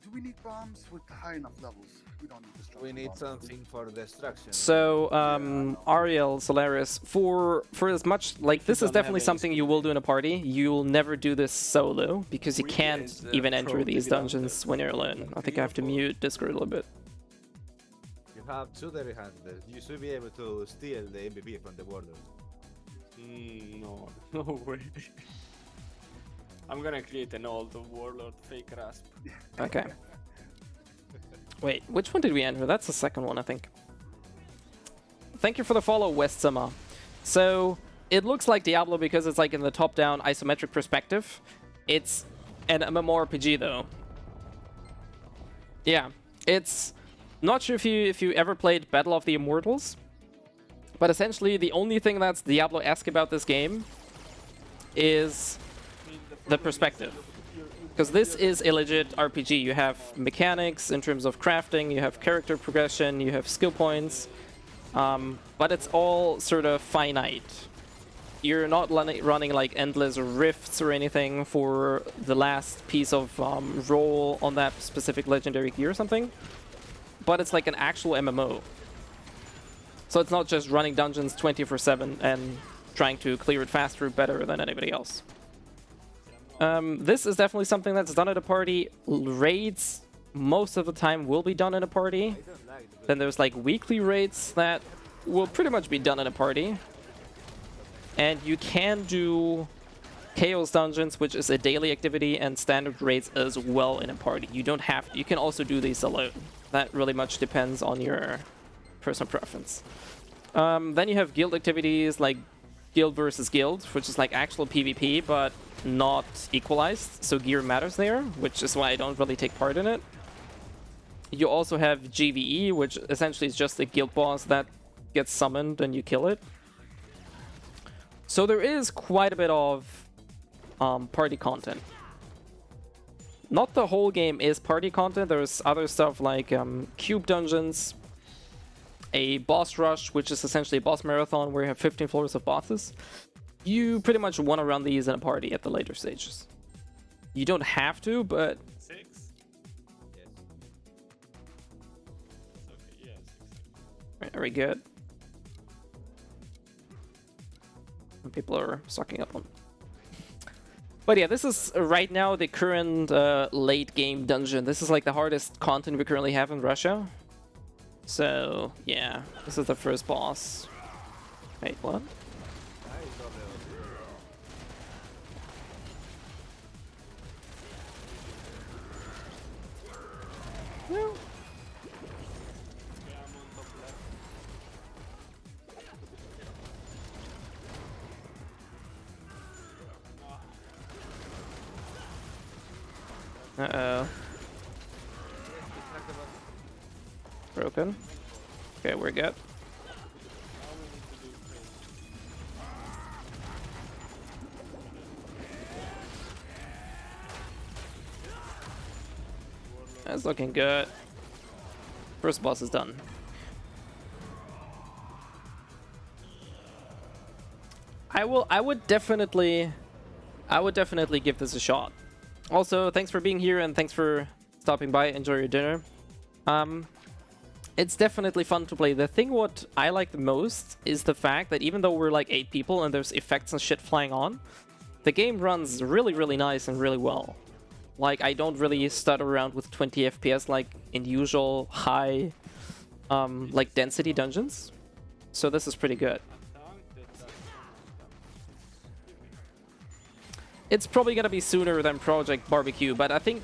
Do we need bombs with high enough levels? We don't need destruction We need bombs. something for destruction. So, Ariel, Solaris, for as much like this is definitely something you will do in a party. You'll never do this solo because you can't even enter these dungeons when you're alone. I think I have to mute Discord a little bit. You have two dirty handers. You should be able to steal the MVP from the warlord. No, no way. I'm gonna create an old warlord fake rasp. Okay. Wait, which one did we enter? That's the second one, I think. Thank you for the follow, West Summer. So, it looks like Diablo because it's like in the top-down isometric perspective. It's an MMORPG though. Yeah, it's not sure if you ever played Battle of the Immortals, but essentially the only thing that's Diablo-esque about this game is the perspective. Because this is a legit RPG. You have mechanics in terms of crafting, you have character progression, you have skill points, but it's all sort of finite. You're not running like endless rifts or anything for the last piece of roll on that specific legendary gear or something, but it's like an actual MMO. So it's not just running dungeons 24/7 and trying to clear it faster, better than anybody else. This is definitely something that's done at a party. Raids, most of the time, will be done in a party. Then there's like weekly raids that will pretty much be done in a party. And you can do Chaos Dungeons, which is a daily activity, and standard raids as well in a party. You don't have to. You can also do these alone. That really much depends on your personal preference. Then you have guild activities like guild versus guild, which is like actual PvP, but not equalized, so gear matters there, which is why I don't really take part in it. You also have GVE, which essentially is just a guild boss that gets summoned and you kill it. So there is quite a bit of party content. Not the whole game is party content. There's other stuff like cube dungeons, a boss rush, which is essentially a boss marathon where you have 15 floors of bosses. You pretty much want to run these in a party at the later stages. You don't have to, but... 6? Yes. Okay, yeah, 6. Very good. People are sucking up on. But yeah, this is right now the current late game dungeon. This is like the hardest content we currently have in Russia. So yeah, this is the first boss. Wait, what? No. Uh-oh. Broken. Okay, we're good. That's looking good. First boss is done. I would definitely give this a shot. Also, thanks for being here and thanks for stopping by. Enjoy your dinner. It's definitely fun to play. The thing what I like the most is the fact that even though we're like 8 people and there's effects and shit flying on, the game runs really, really nice and really well. Like, I don't really stutter around with 20 FPS like in usual high, like density dungeons. So this is pretty good. It's probably gonna be sooner than Project Barbecue, but I think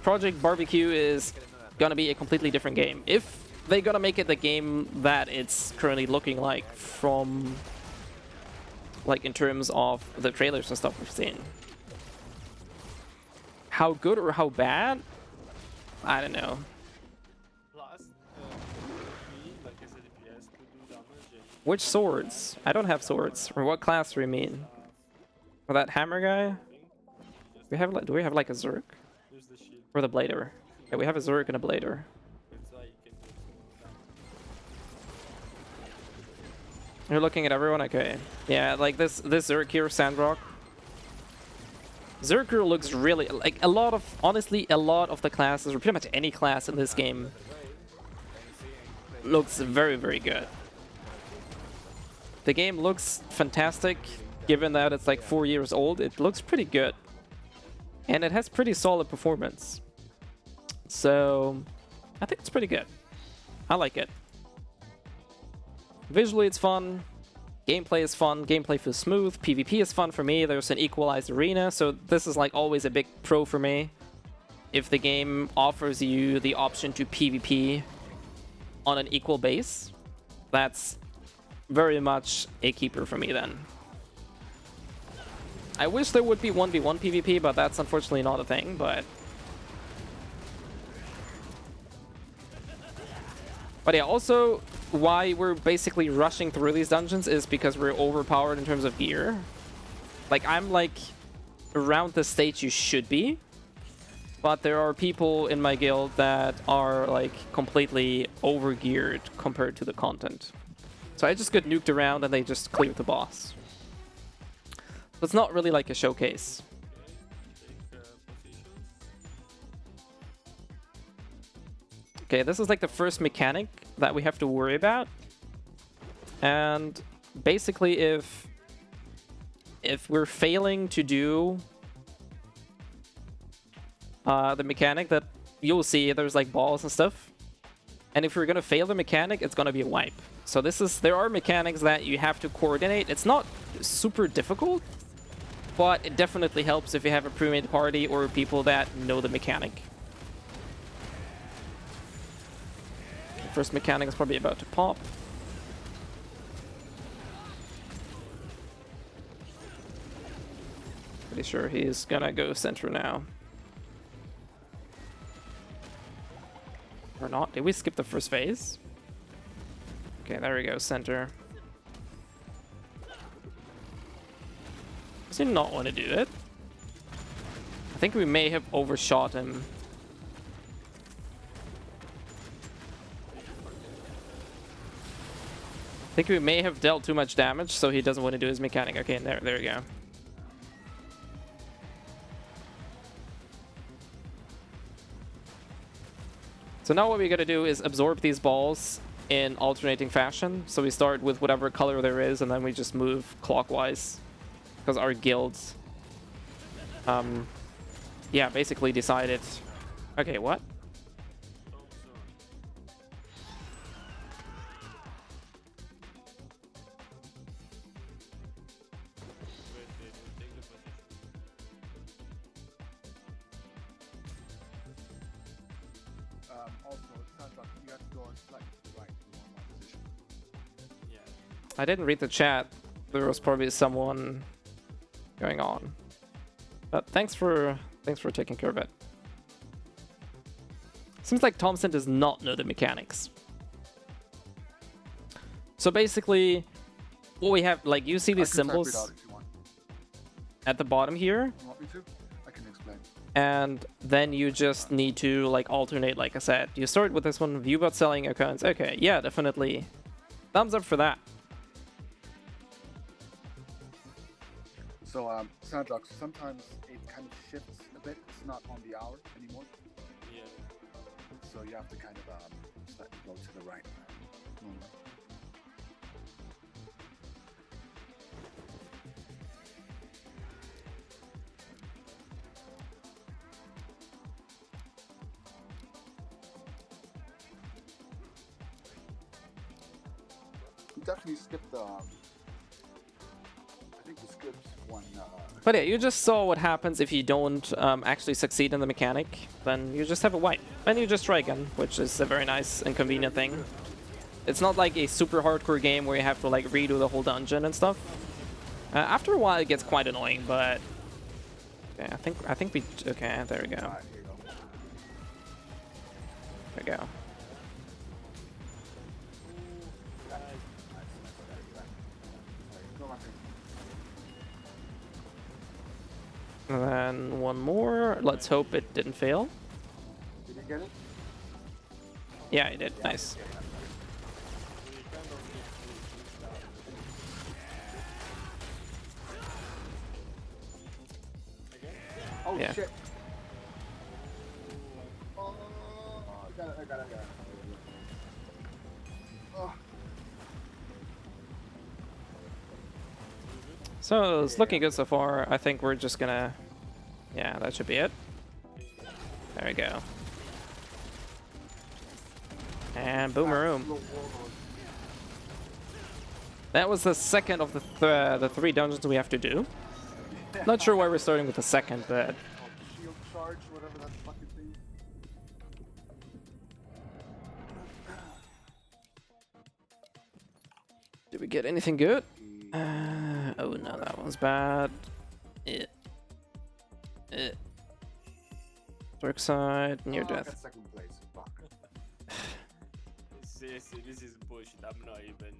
Project Barbecue is gonna be a completely different game. If they're gonna make it the game that it's currently looking like from, like, in terms of the trailers and stuff we've seen. How good or how bad? I don't know. Plus, like as a DPS to do damage. Which swords? I don't have swords. Or what class do you mean? Or that hammer guy? We have, do we have like a Zerg? There's the shield. Or the Blader? Yeah, we have a Zerg and a Blader. It's like you can do some damage. You're looking at everyone? Okay. Yeah, like this Zerg here, Sandrock. Zerker looks really like honestly, a lot of the classes, or pretty much any class in this game, looks very, very good. The game looks fantastic, given that it's like 4 years old. It looks pretty good, and it has pretty solid performance. So I think it's pretty good. I like it. Visually, it's fun. Gameplay is fun. Gameplay feels smooth. PvP is fun for me. There's an equalized arena, so this is like always a big pro for me. If the game offers you the option to PvP on an equal base, that's very much a keeper for me then. I wish there would be 1v1 PvP, but that's unfortunately not a thing, but yeah, also why we're basically rushing through these dungeons is because we're overpowered in terms of gear. Like, I'm like around the stage you should be, but there are people in my guild that are like completely overgeared compared to the content. So I just get nuked around and they just clear the boss. So it's not really like a showcase. Okay, this is like the first mechanic that we have to worry about. And basically if we're failing to do the mechanic, that you'll see there's like balls and stuff. And if we're gonna fail the mechanic, it's gonna be a wipe. So there are mechanics that you have to coordinate. It's not super difficult, but it definitely helps if you have a pre-made party or people that know the mechanic. First mechanic is probably about to pop. Pretty sure he's gonna go center now. Or not. Did we skip the first phase? Okay, there we go, center. Does he not want to do it? I think we may have overshot him. I think we may have dealt too much damage, so he doesn't want to do his mechanic. Okay, there we go. So now what we gotta do is absorb these balls in alternating fashion. So we start with whatever color there is, and then we just move clockwise. Because our guilds, yeah, basically decided... Okay, what? Also, it sounds like you have to go slightly to the right to one more position. I didn't read the chat. There was probably someone going on. But thanks for taking care of it. Seems like Thompson does not know the mechanics. So basically, what we have, like, you see these symbols at the bottom here. You want me to? I can explain. And then you just need to like alternate, like I said. You start with this one, view about selling accounts. Okay, yeah, definitely. Thumbs up for that. So, Sandrox, sometimes it kind of shifts a bit. It's not on the hour anymore. Yeah. So you have to kind of slightly go to the right. We definitely skipped the... I think we skipped one... But yeah, you just saw what happens if you don't actually succeed in the mechanic. Then you just have a wipe. And you just try again, which is a very nice and convenient thing. It's not like a super hardcore game where you have to like redo the whole dungeon and stuff. After a while it gets quite annoying, but... Okay, I think we... Okay, there we go. Alright, here you go. There we go. And then one more. Let's hope it didn't fail. Did you get it? Yeah, it did. Nice. Oh Yeah. shit. Oh, I got it. Oh. So it's looking good so far. I think we're just gonna... Yeah, that should be it. There we go. And boomeroom. That was the second of the 3 dungeons we have to do. Not sure why we're starting with the second, but... Shield charge, whatever that fucking thing. Did we get anything good? Oh no, that one's bad. Dark side, near I death. got second place. Fuck. Seriously, this is bullshit. I'm not even